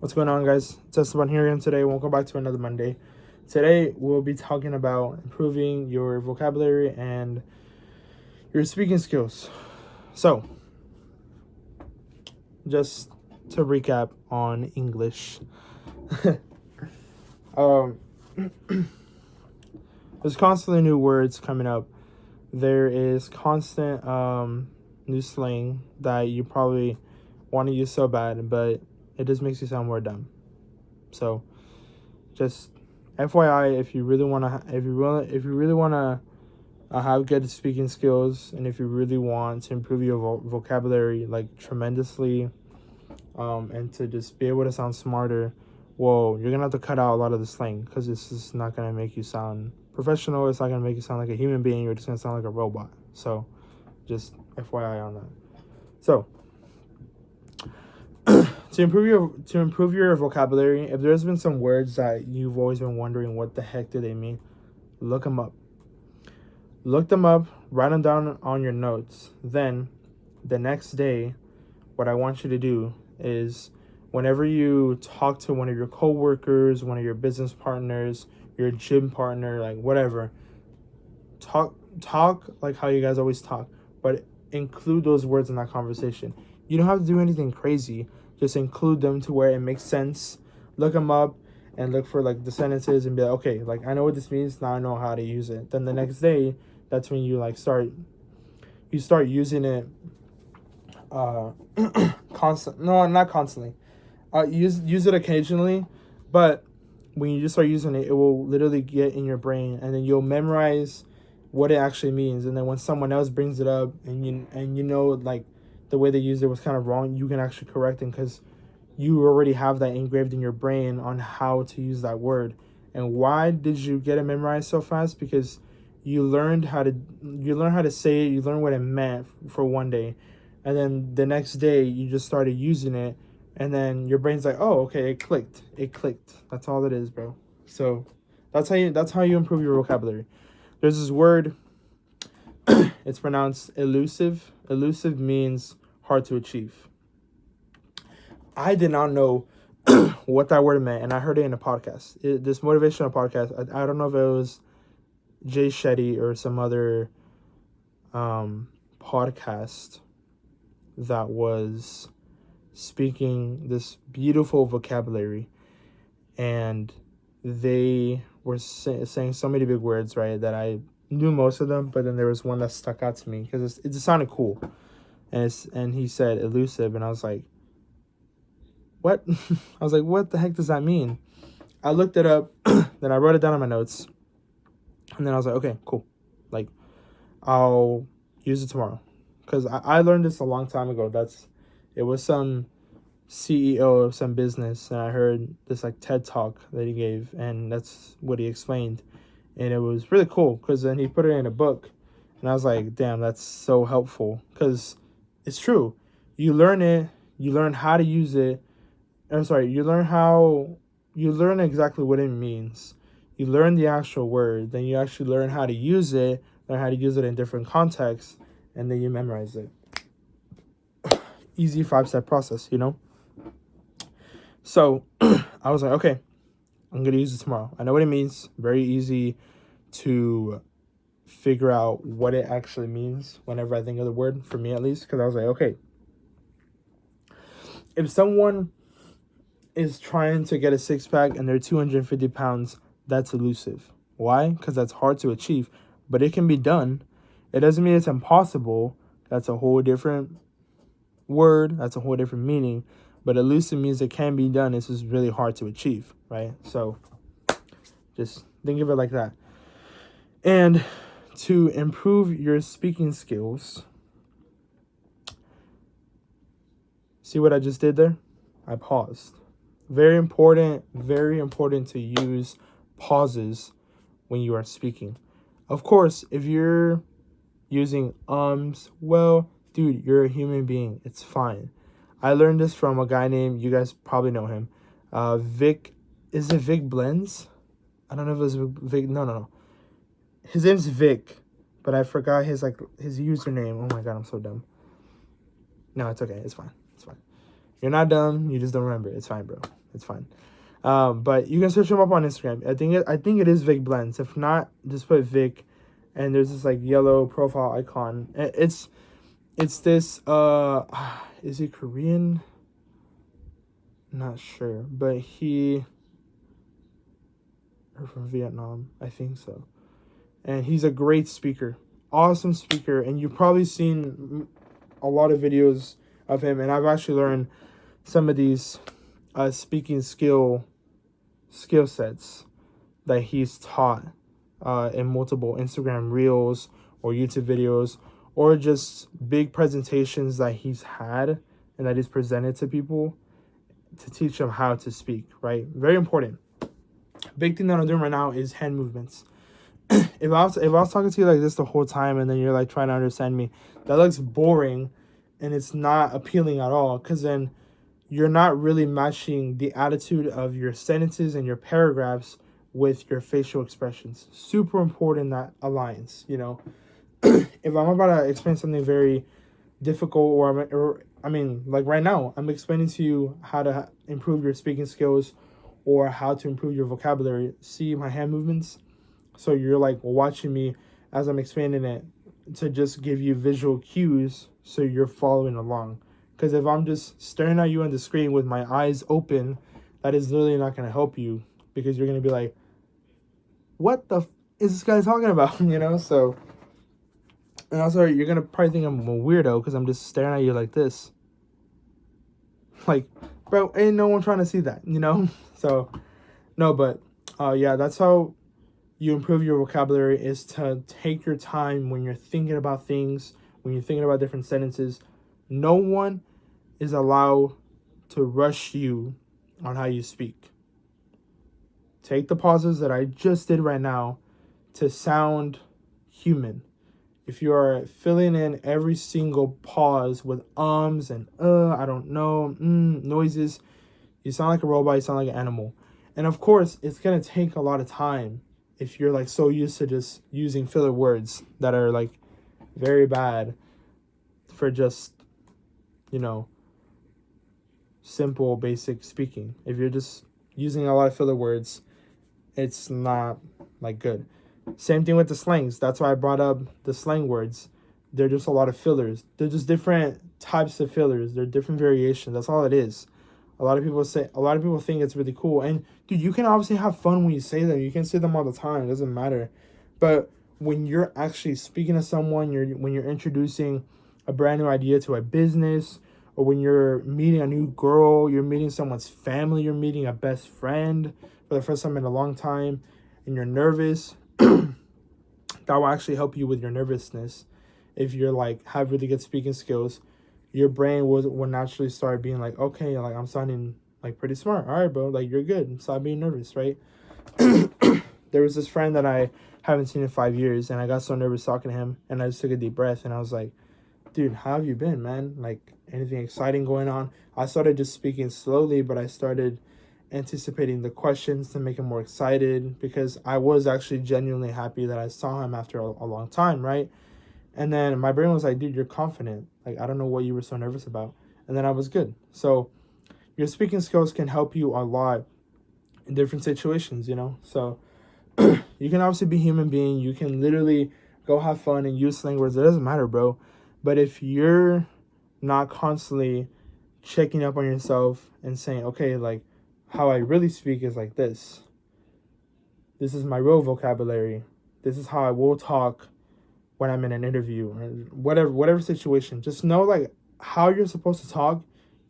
What's going on, guys? It's Esteban here again today. Welcome back to another Monday. Today, we'll be talking about improving your vocabulary and your speaking skills. So, just to recap on English, um, there's constantly new words coming up. There is constant new slang that you probably want to use so bad, but it just makes you sound more dumb. So, just FYI, if you really want to, if you really want to have good speaking skills, and if you really want to improve your vocabulary like tremendously, and to just be able to sound smarter, well, you're gonna have to cut out a lot of the slang because this is not gonna make you sound professional. It's not gonna make you sound like a human being. You're just gonna sound like a robot. So, just FYI on that. So, to improve your vocabulary, if there's been some words that you've always been wondering what the heck do they mean, look them up. Look them up, write them down on your notes. Then, the next day, what I want you to do is, whenever you talk to one of your coworkers, one of your business partners, your gym partner, like whatever, talk like how you guys always talk, but include those words in that conversation. You don't have to do anything crazy. Just include them to where it makes sense. Look them up and look for like the sentences and be like, okay, like I know what this means. Now I know how to use it. Then the next day, that's when you like start using it not constantly. Use it occasionally, but when you just start using it, it will literally get in your brain, and then you'll memorize what it actually means. And then when someone else brings it up, and you know like the way they used it was kind of wrong, you can actually correct them because you already have that engraved in your brain on how to use that word. And why did you get it memorized so fast? Because you learned how to say it. You learned what it meant for one day, and then the next day you just started using it, and then your brain's like, oh, okay, it clicked. That's all it is, bro. So that's how you improve your vocabulary. There's this word. It's pronounced elusive. Elusive means hard to achieve. I did not know what that word meant, and I heard it in a podcast. This motivational podcast. I don't know if it was Jay Shetty or some other podcast that was speaking this beautiful vocabulary, and they were saying so many big words, right, that I knew most of them, but then there was one that stuck out to me because it just sounded cool. And he said elusive, and I was like, what? I was like, what the heck does that mean? I looked it up, then I wrote it down on my notes, and then I was like, okay, cool. Like, I'll use it tomorrow. Because I learned this a long time ago. It was some CEO of some business, and I heard this like TED talk that he gave, and that's what he explained. And it was really cool because then he put it in a book, and I was like, damn, that's so helpful because it's true. You learn it, you learn how to use it. I'm sorry, you learn exactly what it means. You learn the actual word, then you actually learn how to use it, learn how to use it in different contexts, and then you memorize it. Easy 5-step process, you know? So I was like, okay, I'm going to use it tomorrow. I know what it means. Very easy to figure out what it actually means whenever I think of the word, for me at least, because I was like, okay, if someone is trying to get a six-pack and they're 250 pounds, that's elusive. Why? Because that's hard to achieve, but it can be done. It doesn't mean it's impossible. That's a whole different word. That's a whole different meaning. But elusive means it can be done. It's just really hard to achieve, right? So just think of it like that. And to improve your speaking skills, see what I just did there? I paused. Very important to use pauses when you are speaking. Of course, if you're using well, dude, you're a human being. It's fine. I learned this from a guy named, you guys probably know him, Vic. Is it Vic Blends? I don't know if it was Vic. No. His name's Vic, but I forgot his username. Oh my god, I'm so dumb. No, it's okay. It's fine. You're not dumb. You just don't remember. It's fine, bro. It's fine. But you can search him up on Instagram. I think it is Vic Blends. If not, just put Vic, and there's this like yellow profile icon. It's this is he Korean? Not sure, but or from Vietnam, I think so. And he's a great speaker, awesome speaker, and you've probably seen a lot of videos of him. And I've actually learned some of these speaking skill sets that he's taught in multiple Instagram reels or YouTube videos, or just big presentations that he's had and that he's presented to people to teach them how to speak, right? Very important. Big thing that I'm doing right now is hand movements. If I was talking to you like this the whole time and then you're like trying to understand me, that looks boring and it's not appealing at all, because then you're not really matching the attitude of your sentences and your paragraphs with your facial expressions. Super important, that alliance, you know. If I'm about to explain something very difficult, or I mean, like right now, I'm explaining to you how to improve your speaking skills or how to improve your vocabulary. See my hand movements? So you're like watching me as I'm explaining it to just give you visual cues so you're following along. Because if I'm just staring at you on the screen with my eyes open, that is literally not going to help you, because you're going to be like, what the is this guy talking about? You know? So, and also you're going to probably think I'm a weirdo because I'm just staring at you like this. Like, bro, ain't no one trying to see that, you know? So, no, but yeah, that's how you improve your vocabulary, is to take your time when you're thinking about things, when you're thinking about different sentences. No one is allowed to rush you on how you speak. Take the pauses that I just did right now to sound human. If you are filling in every single pause with ums and I don't know, noises, you sound like a robot, you sound like an animal. And of course, it's going to take a lot of time if you're like so used to just using filler words that are like very bad for just, you know, simple, basic speaking. If you're just using a lot of filler words, it's not like good. Same thing with the slangs. That's why I brought up the slang words. They're just a lot of fillers. They're just different types of fillers. They're different variations. That's all it is. A lot of people think it's really cool. And dude, you can obviously have fun when you say them. You can say them all the time. It doesn't matter. But when you're actually speaking to someone, when you're introducing a brand new idea to a business, or when you're meeting a new girl, you're meeting someone's family, you're meeting a best friend for the first time in a long time, and you're nervous, that will actually help you with your nervousness. If you're like have really good speaking skills, your brain will naturally start being like, okay, like I'm sounding like pretty smart. All right, bro, like you're good. Stop being nervous, right? There was this friend that I haven't seen in 5 years, and I got so nervous talking to him, and I just took a deep breath, and I was like, dude, how have you been, man? Like, anything exciting going on? I started just speaking slowly, but I started anticipating the questions to make him more excited, because I was actually genuinely happy that I saw him after a long time, right? And then my brain was like, dude, you're confident. Like, I don't know what you were so nervous about. And then I was good. So your speaking skills can help you a lot in different situations, you know? So you can obviously be a human being. You can literally go have fun and use slang words. It doesn't matter, bro. But if you're not constantly checking up on yourself and saying, okay, like, how I really speak is like this. This is my real vocabulary. This is how I will talk when I'm in an interview or whatever situation. Just know like how you're supposed to talk.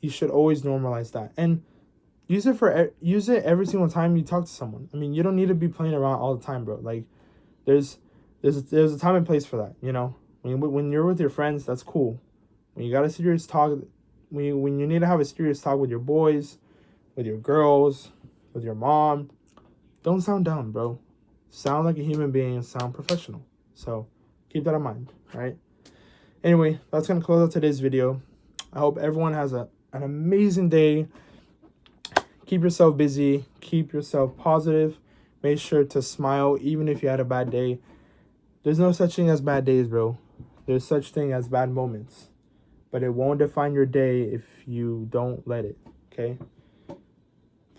You should always normalize that and use it every single time you talk to someone. I mean, you don't need to be playing around all the time, bro. Like there's a time and place for that. You know, when you're with your friends, that's cool. When you got a serious talk, when you need to have a serious talk with your boys, with your girls, with your mom, don't sound dumb, bro. Sound like a human being and sound professional. So keep that in mind, right? Anyway, that's going to close out today's video. I hope everyone has an amazing day. Keep yourself busy. Keep yourself positive. Make sure to smile even if you had a bad day. There's no such thing as bad days, bro. There's such thing as bad moments. but it won't define your day if you don't let it, okay?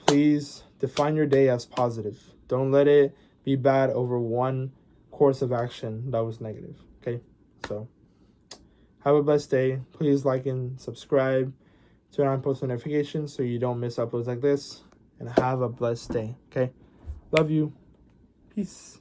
Please define your day as positive. Don't let it be bad over one course of action that was negative, okay? So have a blessed day. Please like and subscribe, turn on post notifications so you don't miss uploads like this, and have a blessed day, okay? Love you. Peace.